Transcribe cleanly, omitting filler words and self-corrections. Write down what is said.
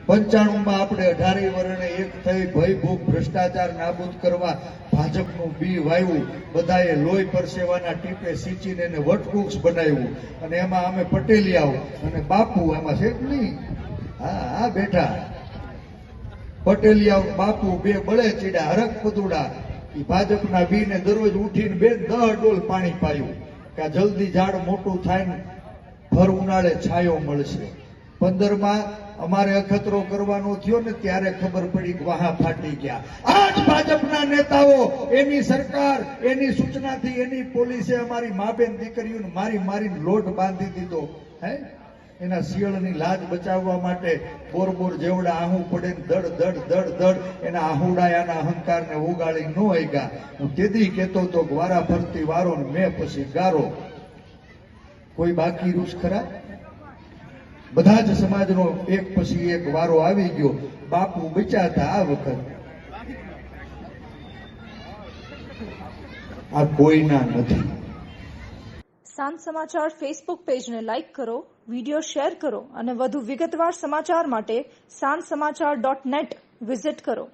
95 આપણે 18 વર્ષે એક થઈ ભય ભૂખ ભ્રષ્ટાચાર નાબૂદ કરવા ભાજપનું બી વાવ્યું, બધાએ લોહી પરસેવાના ટીપે સિંચીને એને વટવૃક્ષ બનાવ્યું અને એમાં અમે પટેલિયાઓ અને બાપુ એમાં છે જ નહીં. હા બેઠા પટેલિયાઓ બાપુ બે બળે ચીડા હરક પદુડા એ ભાજપના બીને દરરોજ ઉઠીને 10 ડોલ પાણી પાયું કે જલ્દી ઝાડ મોટું થાય ને ભર ઉનાળે છાયો મળશે. 15માં અમારે અખતરો કરવાનો થયો ને ત્યારે ખબર પડી કે વાહા ફાટી ગયા. આજ ભાજપના નેતાઓ, એની સરકાર, એની સૂચનાથી એની પોલીસે અમારી માબેન દીકરીઓને મારીને લોટ બાંધી દીધો. હે એના શિયળની લાજ બચાવવા માટે બોર જેવડા આહું પડે દડ એના આહુડાયાના અહંકારને ઉગાડી ન હગ્યા. હું તેદી કહેતો તો વારા ફરતી વારો ને મેં પછી ગારો. કોઈ બાકી રૂસ ખરા? બધા જ સમાજનો એક પછી એક વારો આવી ગયો. બાપુ બચ્યા હતા આ વખત. આ કોઈના નથી. સાંજ સમાચાર ફેસબુક પેજને લાઇક કરો, વિડીયો શેર કરો અને વધુ વિગતવાર સમાચાર માટે sanssamachar.net વિઝિટ કરો.